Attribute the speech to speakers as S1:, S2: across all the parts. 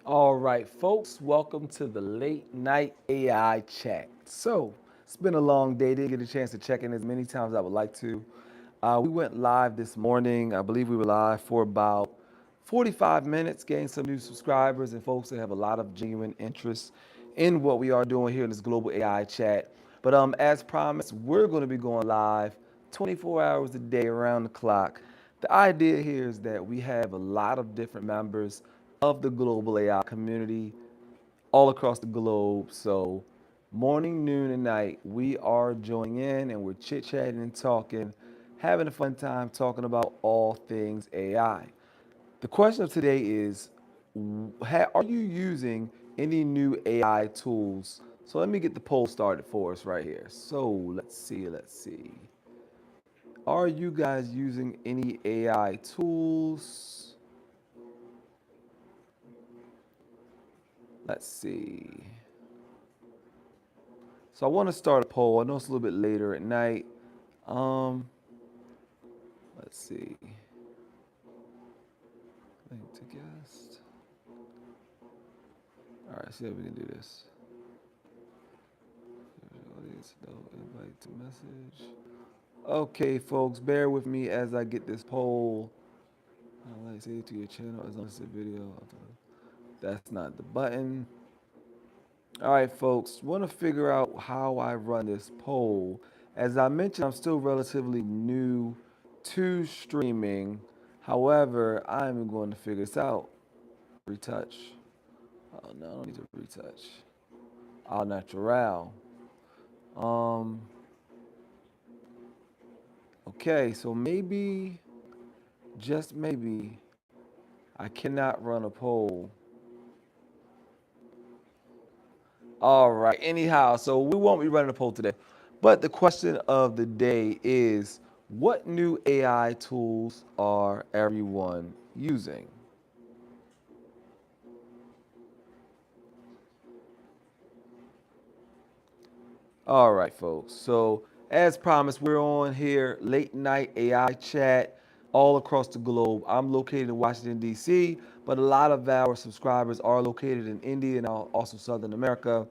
S1: All right, folks, welcome to the late night AI chat. So, it's been a long day. Didn't get a chance to check in as many times as I would like to. We went live this morning. I believe we were live for about 45 minutes, gained some new subscribers and folks that have a lot of genuine interest in what we are doing here in this global AI chat. But as promised, we're going to be going live 24 hours a day around the clock. The idea here is that we have a lot of different members of the global AI community all across the globe. So, morning, noon, and night, we are joining in and we're chit chatting and talking, having a fun time talking about all things AI. The question of today is are you using any new AI tools? So, let me get the poll started for us right here. So, let's see. Are you guys using any AI tools? Let's see. So I want to start a poll. I know it's a little bit later at night. Um, let's see. Link to guest. All right, see if we can do this. Audience, no invite to message. Okay, folks, bear with me as I get this poll. Like save to your channel as long as the video. That's not the button. All right, folks, want to figure out how I run this poll. As I mentioned, I'm still relatively new to streaming. However, I'm going to figure this out. Retouch. Oh no, I don't need to retouch. Al natural. Um. Okay, so maybe, just maybe, I cannot run a poll. All right. Anyhow, so we won't be running a poll today. But the question of the day is what new AI tools are everyone using? All right, folks. So, as promised, we're on here late night AI chat all across the globe. I'm located in Washington, D.C., but a lot of our subscribers are located in India and also Southern America.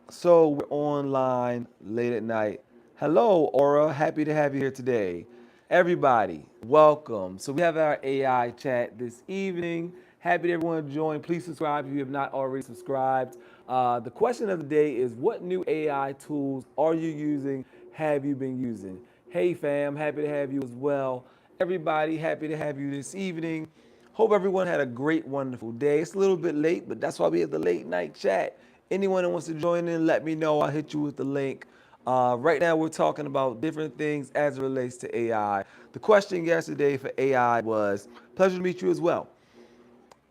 S1: So we're online late at night. Hello, Aura. Happy to have you here today. Everybody, welcome. So we have our AI chat this evening. Happy to everyone join. Please subscribe if you have not already subscribed. The question of the day is what new AI tools are you using? Have you been using? Hey fam, happy to have you as well. Everybody, happy to have you this evening. Hope everyone had a great, wonderful day. It's a little bit late, but that's why we have the late night chat. Anyone that wants to join in, let me know. I'll hit you with the link. Right now, we're talking about different things as it relates to AI. The question yesterday for AI was pleasure to meet you as well.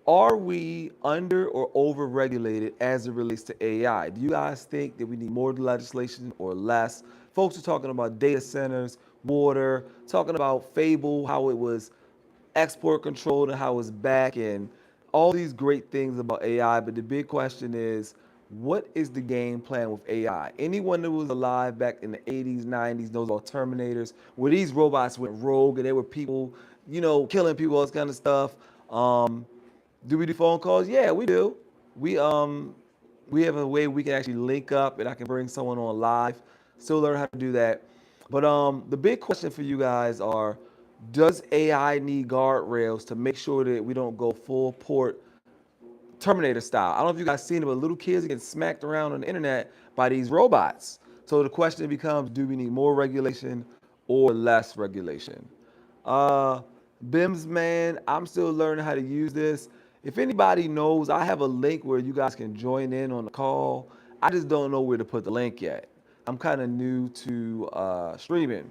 S1: Are we under or over regulated as it relates to AI? Do you guys think that we need more legislation or less? Folks are talking about data centers, water, talking about Fable, how it was export controlled and how it's back, and all these great things about AI. But the big question is, what is the game plan with AI? Anyone that was alive back in the 80s, 90s knows about Terminators, where these robots went rogue and they were people, killing people, all this kind of stuff. Do we do phone calls? Yeah, we do. We have a way we can actually link up and I can bring someone on live. Still learn how to do that. But the big question for you guys are, does AI need guardrails to make sure that we don't go full port Terminator style? I don't know if you guys seen it, but little kids get smacked around on the internet by these robots. So the question becomes, do we need more regulation or less regulation? Uh, BIMS, man, I'm still learning how to use this. If anybody knows, I have a link where you guys can join in on the call. I just don't know where to put the link yet. I'm kind of new to streaming.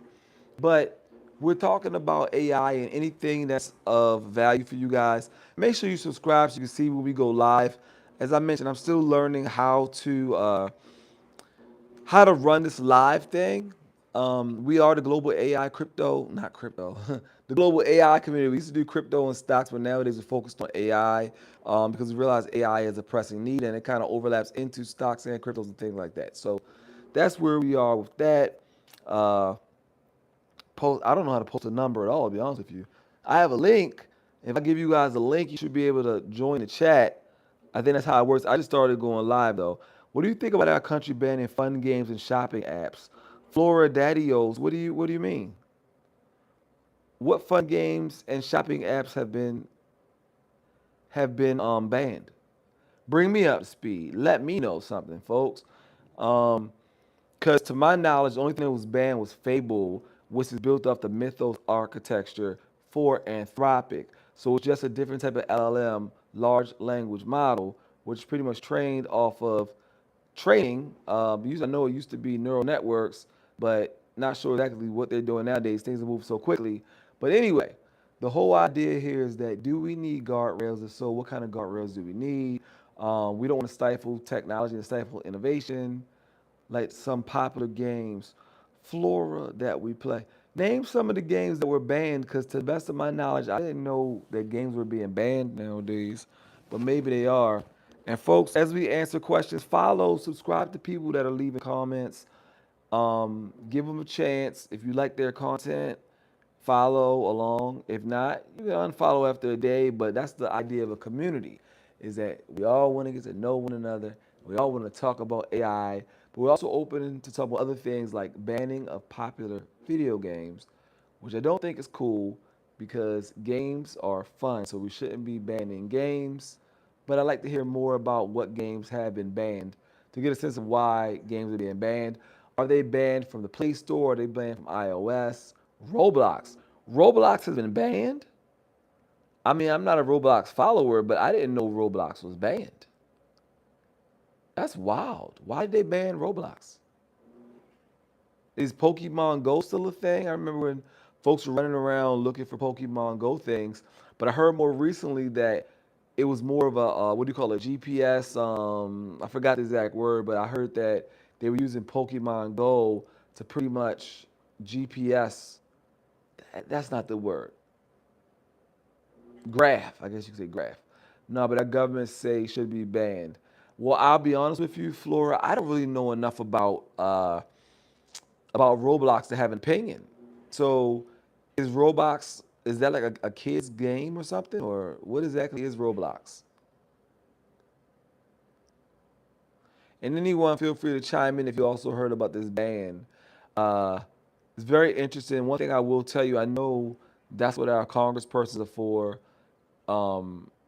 S1: But we're talking about AI and anything that's of value for you guys. Make sure you subscribe so you can see when we go live. As I mentioned, I'm still learning how to run this live thing. We are the global AI crypto, not crypto, the global AI community. We used to do crypto and stocks, but nowadays we're focused on AI because we realize AI is a pressing need and it kind of overlaps into stocks and cryptos and things like that. So that's where we are with that. Uh, I don't know how to post a number at all, to be honest with you. I have a link. If I give you guys a link, you should be able to join the chat. I think that's how it works. I just started going live though. What do you think about our country banning fun games and shopping apps? Flora Daddios, what do you mean? What fun games and shopping apps have been banned? Bring me up to speed. Let me know something, folks. Um, Because to my knowledge, the only thing that was banned was Fable, which is built off the Mythos architecture for Anthropic. So it's just a different type of LLM, large language model, which is pretty much trained off of training. I know it used to be neural networks, but not sure exactly what they're doing nowadays. Things have moved so quickly. But anyway, the whole idea here is that do we need guardrails? If so, what kind of guardrails do we need? We don't want to stifle technology and stifle innovation like some popular games, Flora that we play. Name some of the games that were banned, because to the best of my knowledge, I didn't know that games were being banned nowadays, but maybe they are. And folks, as we answer questions, follow, subscribe to people that are leaving comments. Give them a chance. If you like their content, follow along. If not, you can unfollow after a day. But that's the idea of a community, is that we all want to get to know one another. We all want to talk about AI, but we're also open to talk about other things like banning of popular video games, which I don't think is cool because games are fun, so we shouldn't be banning games. But I'd like to hear more about what games have been banned to get a sense of why games are being banned. Are they banned from the Play Store? Are they banned from iOS? Roblox. Roblox has been banned? I mean, I'm not a Roblox follower, but I didn't know Roblox was banned. That's wild. Why did they ban Roblox? Is Pokemon Go still a thing? I remember when folks were running around looking for Pokemon Go things, but I heard more recently that it was more of a what do you call it, GPS? I forgot the exact word, but I heard that they were using Pokemon Go to pretty much GPS. That's not the word. Graph. I guess you could say graph. No, but our government say should be banned. Well, I'll be honest with you, Flora. I don't really know enough about Roblox to have an opinion. So, is Roblox, is that like a kid's game or something, or what exactly is Roblox? And anyone, feel free to chime in if you also heard about this ban. Uh, it's very interesting. One thing I will tell you, I know that's what our congresspersons are for.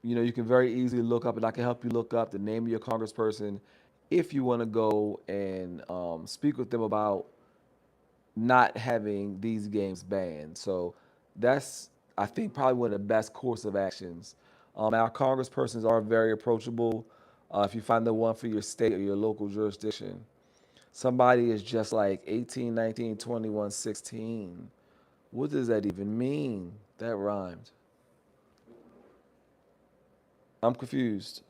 S1: You can very easily look up, and I can help you look up the name of your congressperson if you want to go and speak with them about not having these games banned. So that's, I think, probably one of the best course of actions. Our congresspersons are very approachable. If you find the one for your state or your local jurisdiction, somebody is just like 18, 19, 21, 16. What does that even mean? That rhymed. I'm confused.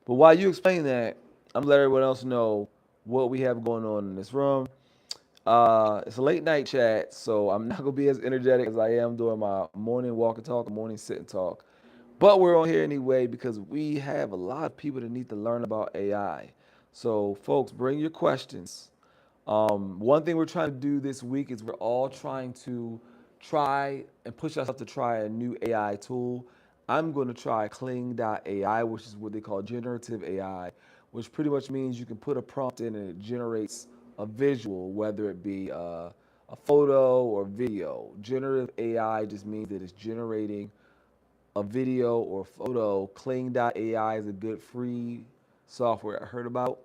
S1: But while you explain that, I'm gonna let everyone else know what we have going on in this room. It's a late night chat, so I'm not gonna be as energetic as I am during my morning walk and talk, morning sit and talk. But we're on here anyway because we have a lot of people that need to learn about AI. So, folks, bring your questions. One thing we're trying to do this week is we're all trying to try and push ourselves to try a new AI tool. I'm going to try Kling.ai, which is what they call generative AI, which pretty much means you can put a prompt in and it generates a visual, whether it be a photo or video. Generative AI just means that it's generating a video or photo. Kling.ai is a good free software I heard about,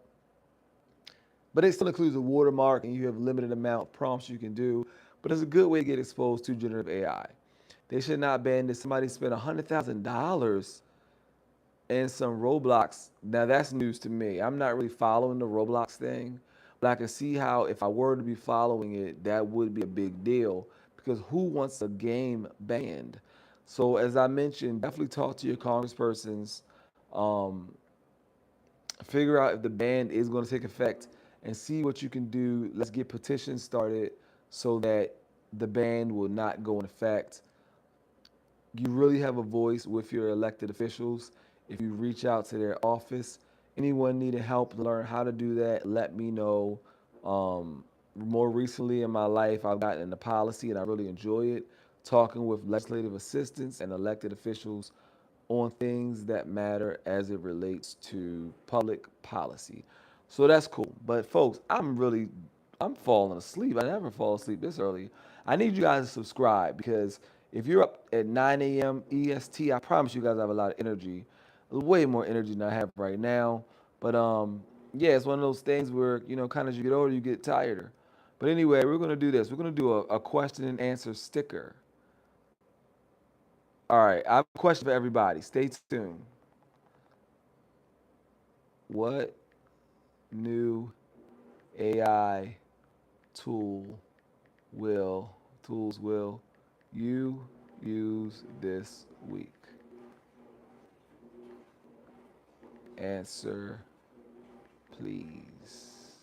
S1: but it still includes a watermark and you have a limited amount of prompts you can do. But it's a good way to get exposed to generative AI. They should not ban this. Somebody spent $100,000 in some Roblox. Now that's news to me. I'm not really following the Roblox thing, but I can see how if I were to be following it, that would be a big deal because who wants a game banned? So as I mentioned, definitely talk to your congresspersons. Um, Figure out if the ban is going to take effect and see what you can do. Let's get petitions started so that the ban will not go in effect. You really have a voice with your elected officials if you reach out to their office. Anyone needing help to learn how to do that, let me know. More recently in my life, I've gotten into policy and I really enjoy it, talking with legislative assistants and elected officials on things that matter as it relates to public policy. So that's cool. But folks, I'm falling asleep. I never fall asleep this early. I need you guys to subscribe because if you're up at 9 a.m. EST, I promise you guys I have a lot of energy, way more energy than I have right now. But yeah, it's one of those things where kind of as you get older, you get tireder. But anyway, we're gonna do this. We're gonna do a question and answer sticker. All right, I have a question for everybody. Stay tuned. What new AI tool will tools will you use this week? Answer, please.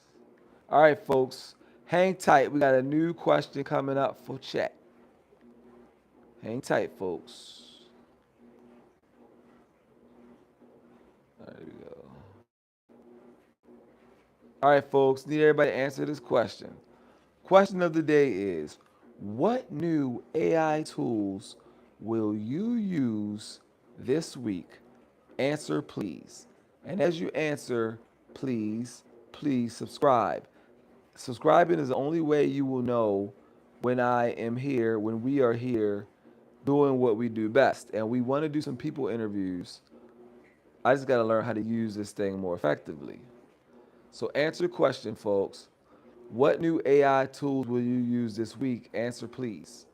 S1: All right, folks, hang tight. We got a new question coming up for chat. Hang tight, folks. There we go. All right, folks, need everybody to answer this question. Question of the day is, what new AI tools will you use this week? Answer, please. And as you answer, please subscribe. Subscribing is the only way you will know when I am here, when we are here doing what we do best. And we want to do some people interviews. I just got to learn how to use this thing more effectively. So answer the question, folks. What new AI tools will you use this week? Answer, please.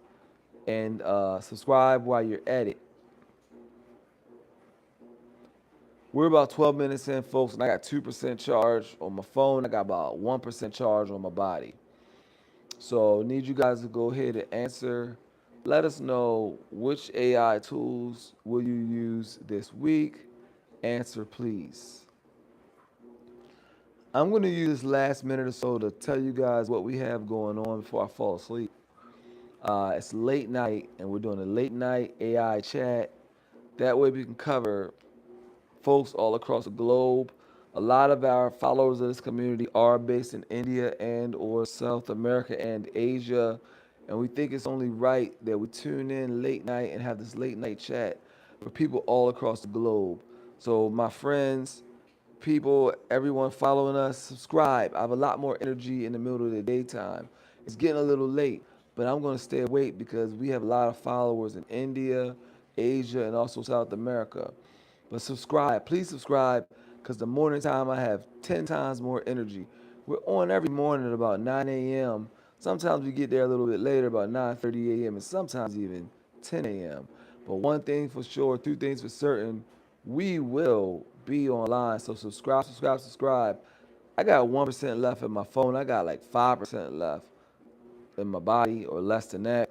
S1: And subscribe while you're at it. We're about 12 minutes in, folks, and I got 2% charge on my phone. I got about 1% charge on my body. So need you guys to go ahead and answer. Let us know which AI tools will you use this week. Answer, please. I'm going to use this last minute or so to tell you guys what we have going on before I fall asleep. It's late night, and we're doing a late night AI chat. That way we can cover folks all across the globe. A lot of our followers of this community are based in India and or South America and Asia. And we think it's only right that we tune in late night and have this late night chat for people all across the globe. So my friends, people, everyone following us, subscribe. I have a lot more energy in the middle of the daytime. It's getting a little late, but I'm going to stay awake because we have a lot of followers in India, Asia, and also South America. But subscribe, please subscribe, because the morning time I have 10 times more energy. We're on every morning at about 9 a.m. Sometimes we get there a little bit later, about 9:30 a.m., and sometimes even 10 a.m. But one thing for sure, two things for certain, we will be online. So subscribe. I got 1% left in my phone. I got like 5% left in my body or less than that.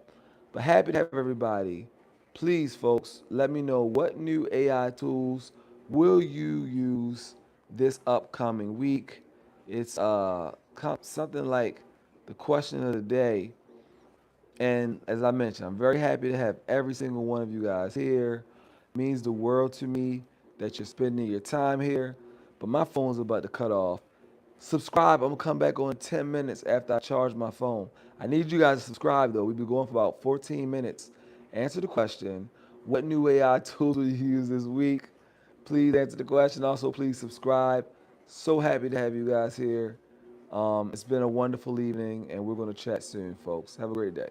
S1: But happy to have everybody. Please, folks, let me know what new AI tools will you use this upcoming week. It's something like the question of the day. And as I mentioned, I'm very happy to have every single one of you guys here. It means the world to me that you're spending your time here. But my phone's about to cut off. Subscribe. I'm gonna come back on in 10 minutes after I charge my phone. I need you guys to subscribe though. We've been going for about 14 minutes. Answer the question. What new AI tools will you use this week? Please answer the question. Also, please subscribe. So happy to have you guys here. It's been a wonderful evening, and we're going to chat soon, folks. Have a great day.